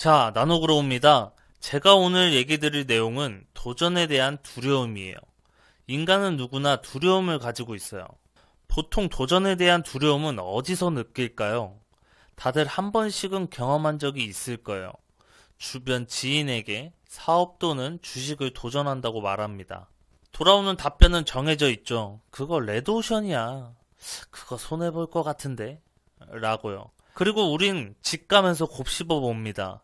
자, 나누그로 옵니다. 제가 오늘 얘기 드릴 내용은 도전에 대한 두려움이에요. 인간은 누구나 두려움을 가지고 있어요. 보통 도전에 대한 두려움은 어디서 느낄까요? 다들 한 번씩은 경험한 적이 있을 거예요. 주변 지인에게 사업 또는 주식을 도전한다고 말합니다. 돌아오는 답변은 정해져 있죠. 그거 레드오션이야. 그거 손해볼 것 같은데? 라고요. 그리고 우린 집 가면서 곱씹어 봅니다.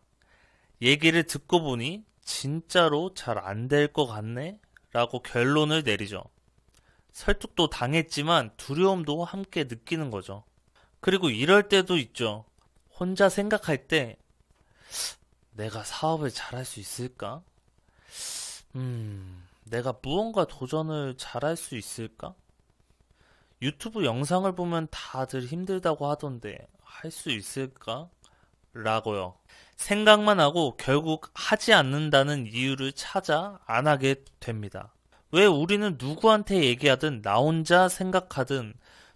얘기를 듣고 보니 진짜로 잘 안 될 것 같네? 라고 결론을 내리죠. 설득도 당했지만 두려움도 함께 느끼는 거죠. 그리고 이럴 때도 있죠. 혼자 생각할 때 내가 사업을 잘할 수 있을까? 내가 무언가 도전을 잘할 수 있을까? 유튜브 영상을 보면 다들 힘들다고 하던데 할 수 있을까? 라고요. 생각만 하고 결국 하지 않는다는 이유를 찾아 안 하게 됩니다. 왜 우리는 누구한테 얘기하든 나 혼자 생각하든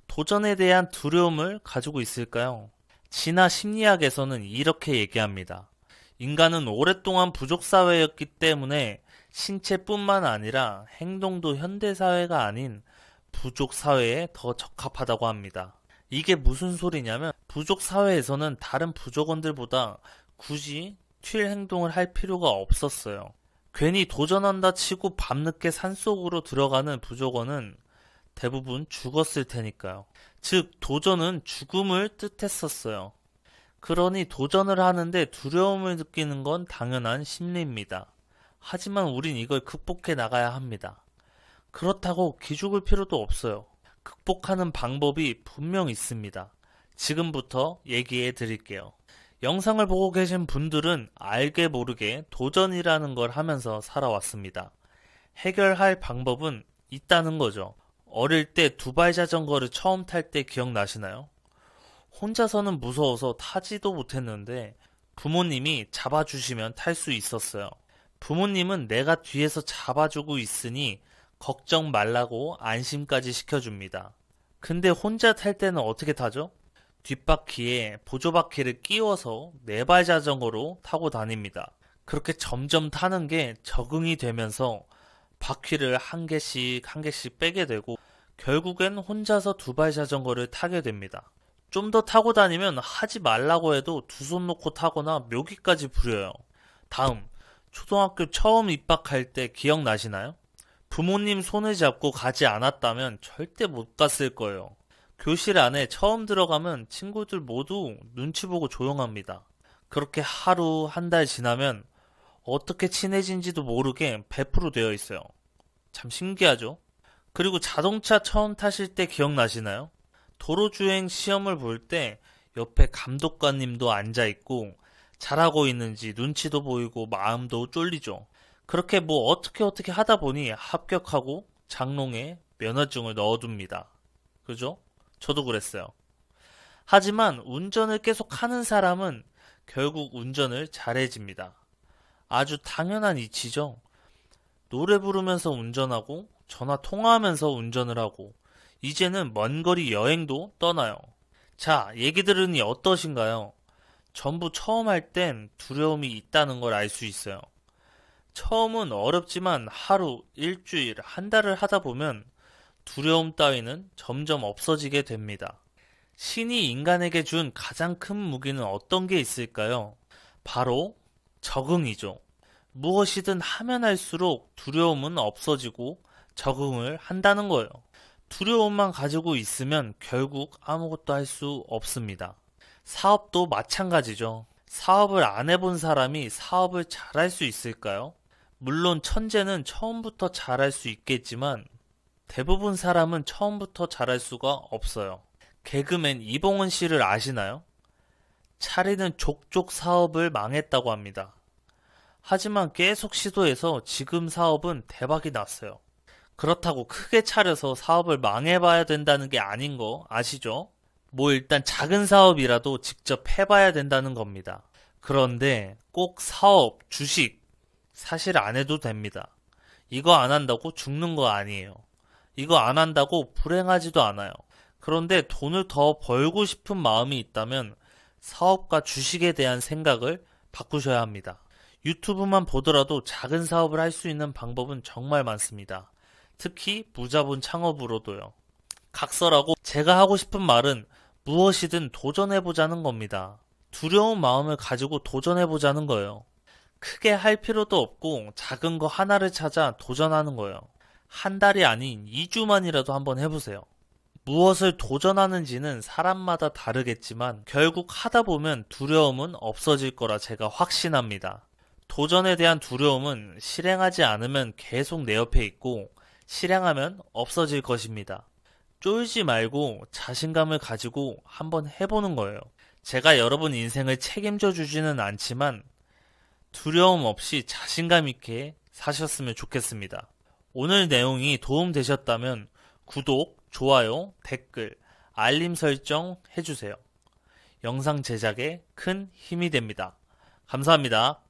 도전에 대한 두려움을 가지고 있을까요? 진화 심리학에서는 이렇게 얘기합니다. 인간은 오랫동안 부족사회였기 때문에 신체뿐만 아니라 행동도 현대사회가 아닌 부족사회에 더 적합하다고 합니다. 이게 무슨 소리냐면 부족사회에서는 다른 부족원들보다 굳이 튈 행동을 할 필요가 없었어요. 괜히 도전한다 치고 밤늦게 산속으로 들어가는 부족원은 대부분 죽었을 테니까요. 즉, 도전은 죽음을 뜻했었어요. 그러니 도전을 하는데 두려움을 느끼는 건 당연한 심리입니다. 하지만 우린 이걸 극복해 나가야 합니다. 그렇다고 기죽을 필요도 없어요. 극복하는 방법이 분명 있습니다. 지금부터 얘기해 드릴게요. 영상을 보고 계신 분들은 알게 모르게 도전이라는 걸 하면서 살아왔습니다. 해결할 방법은 있다는 거죠. 어릴 때 두발 자전거를 처음 탈 때 기억나시나요? 혼자서는 무서워서 타지도 못했는데 부모님이 잡아주시면 탈 수 있었어요. 부모님은 내가 뒤에서 잡아주고 있으니 걱정 말라고 안심까지 시켜줍니다. 근데 혼자 탈 때는 어떻게 타죠? 뒷바퀴에 보조바퀴를 끼워서 네발 자전거로 타고 다닙니다. 그렇게 점점 타는 게 적응이 되면서 바퀴를 한 개씩 한 개씩 빼게 되고 결국엔 혼자서 두발 자전거를 타게 됩니다. 좀 더 타고 다니면 하지 말라고 해도 두 손 놓고 타거나 묘기까지 부려요. 다음, 초등학교 처음 입학할 때 기억나시나요? 부모님 손을 잡고 가지 않았다면 절대 못 갔을 거예요. 교실 안에 처음 들어가면 친구들 모두 눈치 보고 조용합니다. 그렇게 하루, 한 달 지나면 어떻게 친해진지도 모르게 100% 되어 있어요. 참 신기하죠? 그리고 자동차 처음 타실 때 기억나시나요? 도로주행 시험을 볼 때 옆에 감독관님도 앉아있고 잘하고 있는지 눈치도 보이고 마음도 쫄리죠. 그렇게 뭐 어떻게 하다 보니 합격하고 장롱에 면허증을 넣어둡니다. 그죠? 저도 그랬어요. 하지만 운전을 계속 하는 사람은 결국 운전을 잘해집니다. 아주 당연한 이치죠. 노래 부르면서 운전하고 전화 통화하면서 운전을 하고 이제는 먼 거리 여행도 떠나요. 자, 얘기 들으니 어떠신가요? 전부 처음 할 땐 두려움이 있다는 걸 알 수 있어요. 처음은 어렵지만 하루, 일주일, 한 달을 하다 보면 두려움 따위는 점점 없어지게 됩니다. 신이 인간에게 준 가장 큰 무기는 어떤 게 있을까요? 바로 적응이죠. 무엇이든 하면 할수록 두려움은 없어지고 적응을 한다는 거예요. 두려움만 가지고 있으면 결국 아무것도 할 수 없습니다. 사업도 마찬가지죠. 사업을 안 해본 사람이 사업을 잘할 수 있을까요? 물론 천재는 처음부터 잘할 수 있겠지만 대부분 사람은 처음부터 잘할 수가 없어요. 개그맨 이봉원 씨를 아시나요? 차리는 족족 사업을 망했다고 합니다. 하지만 계속 시도해서 지금 사업은 대박이 났어요. 그렇다고 크게 차려서 사업을 망해봐야 된다는 게 아닌 거 아시죠? 뭐 일단 작은 사업이라도 직접 해봐야 된다는 겁니다. 그런데 꼭 사업, 주식, 사실 안 해도 됩니다. 이거 안 한다고 죽는 거 아니에요. 이거 안 한다고 불행하지도 않아요. 그런데 돈을 더 벌고 싶은 마음이 있다면 사업과 주식에 대한 생각을 바꾸셔야 합니다. 유튜브만 보더라도 작은 사업을 할 수 있는 방법은 정말 많습니다. 특히 무자본 창업으로도요. 각설하고 제가 하고 싶은 말은 무엇이든 도전해보자는 겁니다. 두려운 마음을 가지고 도전해보자는 거예요. 크게 할 필요도 없고 작은 거 하나를 찾아 도전하는 거예요. 한 달이 아닌 2주만이라도 한번 해보세요. 무엇을 도전하는지는 사람마다 다르겠지만 결국 하다 보면 두려움은 없어질 거라 제가 확신합니다. 도전에 대한 두려움은 실행하지 않으면 계속 내 옆에 있고 실행하면 없어질 것입니다. 쫄지 말고 자신감을 가지고 한번 해보는 거예요. 제가 여러분 인생을 책임져 주지는 않지만 두려움 없이 자신감 있게 사셨으면 좋겠습니다. 오늘 내용이 도움되셨다면 구독, 좋아요, 댓글, 알림 설정 해주세요. 영상 제작에 큰 힘이 됩니다. 감사합니다.